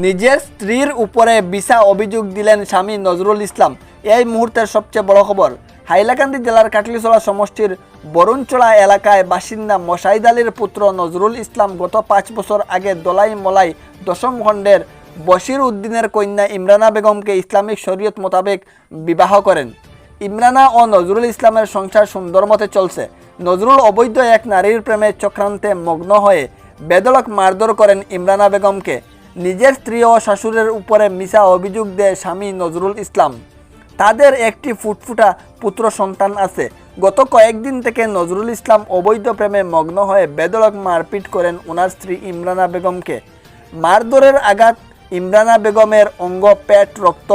নিজের স্ত্রীর উপরে বিশা অভিযোগ দিলেন স্বামী নজরুল ইসলাম। এই মুহূর্তের সবচেয়ে বড় খবর, হাইলাকান্দি জেলার কাটলিছড়া সমষ্টির বরুণচড়া এলাকায় বাসিন্দা মশাইদ আলীর পুত্র নজরুল ইসলাম গত 5 বছর আগে দলাই মলাই দশম খণ্ডের বশির উদ্দিনের কন্যা ইমরানা বেগমকে ইসলামিক শরীয়ত মোতাবেক বিবাহ করেন। ইমরানা ও নজরুল ইসলামের সংসার সুন্দর মতে চলছে। নজরুল অবৈধ এক নারীর প্রেমে চক্রান্তে মগ্ন হয়ে বেধড়ক মারধর করেন ইমরানা বেগমকে। নিজের স্ত্রী ও শাশুড়ের উপরে মিছা অভিযোগ দেয় স্বামী নজরুল ইসলাম। তাদের একটি ফুটফুটা পুত্র সন্তান আছে। গত কয়েকদিন থেকে নজরুল ইসলাম অবৈধ প্রেমে মগ্ন হয়ে বেধড়ক মারপিট করেন ওনার স্ত্রী ইমরানা বেগমকে। মারধরের আঘাত ইমরানা বেগমের অঙ্গ, পেট, রক্ত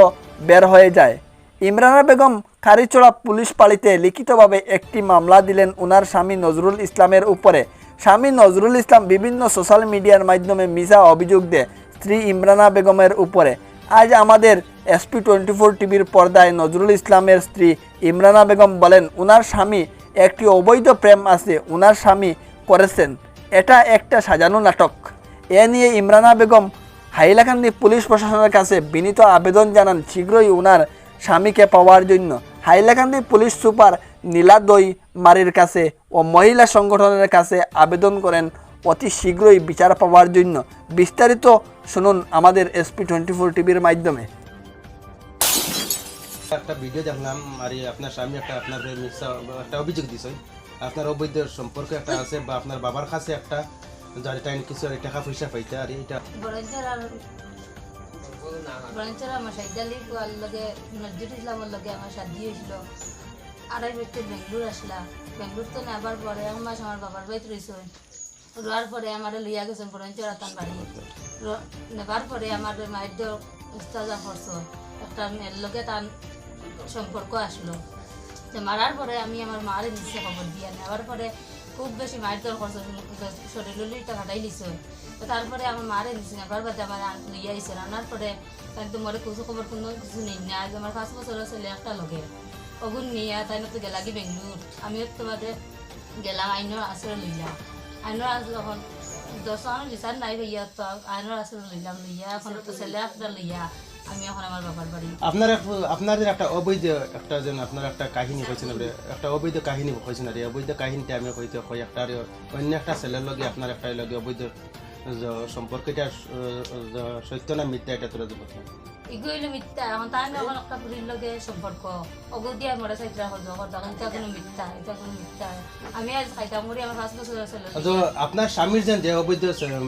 বের হয়ে যায়। ইমরানা বেগম কারিচড়া পুলিশ পালিতে লিখিতভাবে একটি মামলা দিলেন ওনার স্বামী নজরুল ইসলামের উপরে। স্বামী নজরুল ইসলাম বিভিন্ন সোশ্যাল মিডিয়ার মাধ্যমে মিছা অভিযোগ দেয় স্ত্রী ইমরানা বেগমের উপরে। আজ আমাদের SP24 টিভির পর্দায় নজরুল ইসলামের স্ত্রী ইমরানা বেগম বলেন ওনার স্বামী একটি অবৈধ প্রেম আছে, ওনার স্বামী করেছেন, এটা একটা সাজানো নাটক। এ নিয়ে ইমরানা বেগম হাইলাকান্দি পুলিশ প্রশাসনের কাছে বিনীত আবেদন জানান শীঘ্রই ওনার স্বামীকে পাওয়ার জন্য। হাইলাকান্দি পুলিশ সুপার নীলা দই মারির কাছে ও মহিলা সংগঠনের কাছে আবেদন করেন অতি শীঘ্রই বিচার পাওয়ার জন্য। বিস্তারিত শুনুন আমাদের SP24 টিভির মাধ্যমে। একটা ভিডিও দেখলাম আর আপনার স্বামী আপনার একটা অভিযোগ দিছে, আপনার অবৈধ সম্পর্ক একটা আছে বা আপনার বাবার কাছে একটা যার টাইম কিছু টাকা পয়সা পাইতে আর এটা বরঞ্চরা আমার সাইদালি লগে নজরুল ইসলামের লগে আমার শাদি হয়েছিল। 2.5 বছর বেঙ্গলোর আসলা। বেঙ্গলোর তো নেবার পরে 1 মাস আমার বাবার বাড়িতে রয়েছে। রোয়ার পরে আমার লইয়া গেছেন বরঞ্চরা তার বাড়ি। নেবার পরে আমার মায়ের তো উস্তাজা করছ একটা মেয়ের লগে তার সম্পর্ক আসলো। তো মারার পরে আমি আমার মারে নিচে খবর দিয়া নেওয়ার পরে খুব বেশি মায়ের দর খরচ শরীর হাঁটাই নিছে। তো তারপরে আমার মারে নিচে নেবার বাদে আমার লইয়া আইসে। আনার পরে একদম মরে কিছু খবর কোনো কিছু নেই না। আজ আমার 5 বছরের ছেলে একটা লগে অগুন নিয়ে তাই তো গেলাগি বেঙ্গলোর। আমিও তোমাদের গেলাম আইনের আশ্রয় লইলাম। আইনের আশ্রয় যখন 10 আমার বিচার নাই ভাইয়া, তো আইনের আশ্রয় লইলাম। লইয়া এখন তো ছেলে একটা লইয়া আমি এখন আমার বাবার বাড়ি। আপনাদের একটা অবৈধ একটা যেন আপনার একটা কাহিনী হয়েছে না, একটা অবৈধ কাহিনী হয়েছে না। অবৈধ কাহিনীটা আমি হইতে হয় একটা অন্য একটা ছেলের লগে আপনার একটা লগে অবৈধ সম্পর্কটা সত্য না মিথ্যা এটা তোরা যে বলছেন এগুলো মিথ্যা। এখন তাই এখন একটা পুরীর লগে সম্পর্ক অগো দিয়া মরে চাইটা হল তখন এটা কোনো মিথ্যা, এটা কোনো মিথ্যা। আমি আজ খাইতা মরি আমার 5 বছরের ছেলে। আপনার স্বামীর যে অবৈধ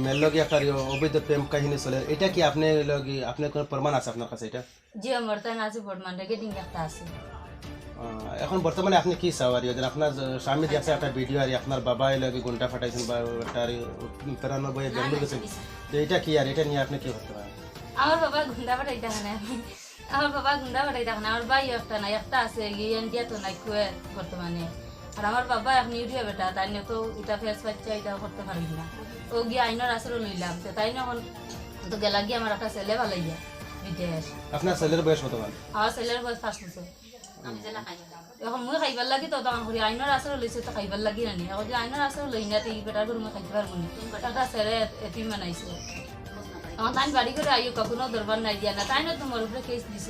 মেয়ের লগে একটা অবৈধ প্রেম কাহিনী চলে, এটা কি আপনি লগে আপনার কোনো প্রমাণ আছে আপনার কাছে? এটা জি আমার তাই আছে, বর্তমান রেকর্ডিং একটা আছে। এখন বর্তমানে আপনি কি চাও আর আপনার স্বামী দেখছে একটা ভিডিও আর আপনার বাবা লগে ঘন্টা ফাটাইছেন বা একটা 93 বেঙ্গলোর গেছেন, তো এটা কি আর এটা নিয়ে আপনি কি করতে পারেন? আমার বাবা গুন্ডা পাঠাই থাকে না, আমার বাবা গুন্ডা পাঠাই থাকে না। আমার ভাই একটা নাই, একটা আছে ইন্ডিয়া তো নাই কুয়ে বর্তমানে। আর আমার বাবা এখন ইউরিয়া বেটা, তাই নিয়ে তো এটা ফেস পাচ্ছে এটা করতে পারি না। ও গিয়ে আইনের আশ্রয় লইলাম। তো তাই না এখন তো গেলা গিয়ে আমার একটা ছেলে ভালো গিয়া বিদেশ। আপনার ছেলের বয়স কত? আমার ছেলের বয়স 5 বছর। এখন মই খাইবার লাগি তো তখন করি আইনের আশ্রয় লইছে তো খাইবার লাগি নানি। এখন যে আইনের আশ্রয় লই না এই বেটার করে মই খাইতে পারবো না। একটা ছেলে এতিম বানাইছে। এখন তাই বাড়ি করে আইও কখনো দরবার নাই দিয়া না। তাই না তোমার উপরে কেস দিছ,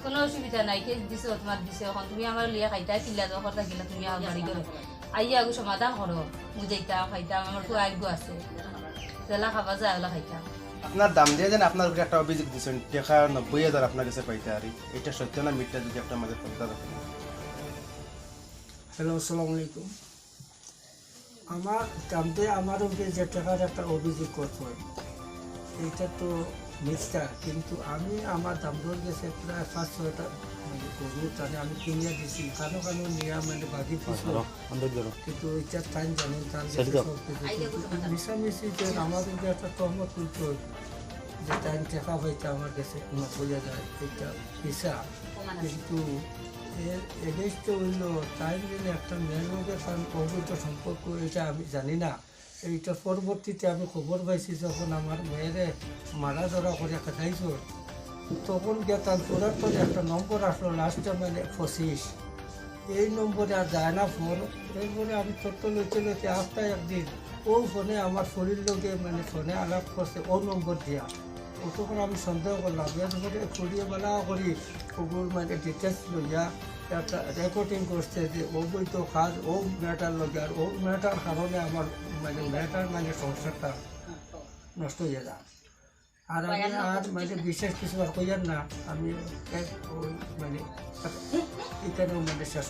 কোনো অসুবিধা নাই, কেস দিছ তোমার দিছে। এখন তুমি আমার লিয়া খাইতা কিল্লা দখর থাকিলা তুমি আমার বাড়ি করে আইয়া আগু সমাধান করো, বুঝাইতাম খাইতাম। আমার তো আগ্য আছে, জেলা খাবা যায় ওলা খাইতাম। আপনার দাম দিয়ে যেন আপনার উপরে একটা অভিযোগ দিচ্ছেন টাকা 90,000 আপনার কাছে পাইতে আর এটা সত্য না মিথ্যা যদি আপনার মাঝে কথা রাখেন। হ্যালো, আসসালামু আলাইকুম। আমার দামতে আমার উপরে যে টাকার একটা অভিযোগ করতে এইটা তো মিথ্যা, কিন্তু আমি আমার দাম ধরে গেছে প্রায় 5-6টা মানে গরু তাহলে আমি কিনিয়ে দিছি কানো কানো নিয়ে মানে বাকি পিছলো, কিন্তু ওইটা টাইম জানি তার মিশামিশি যে আমার উপরে একটা তহমত তুলতে যে টাইম টাকা পাইতে আমার কাছে বোঝা যায় এটা পিসা। কিন্তু এর এগেইনস্টে হইল টাইম দিলে একটা মেয়ের লোকের কারণ অবৈধ সম্পর্ক, এটা আমি জানি না। এইটা পরবর্তীতে আমি খবর পাইছি যখন আমার মেয়েরে মারা ধরা করে খাইছ, তখন গিয়ে তার করার পরে একটা নম্বর আসলো লাস্টে মানে 25। এই নম্বরে আর যায় না ফোন। এরপরে আমি তথ্য লইতে লইতে আসতে একদিন ও ফোনে আমার শরীর লোকে মানে ফোনে আলাপ করছে ও নম্বর দেওয়া। তখন আমি সন্দেহ করলাম এরপরে করিয়ে বেলা করি ওগুলো মানে ডিটেলস লইয়া একটা রেকর্ডিং করছে যে অবৈধ কাজ ও মেয়েটার লগে আর ও মেয়েটার কারণে আমার মানে মেয়েটার মানে সংসারটা নষ্ট হয়ে যায়। আর আমি আর মানে বিশেষ কিছু আর কইয়ার না, আমি ওই মানে এখানেও মানে শেষ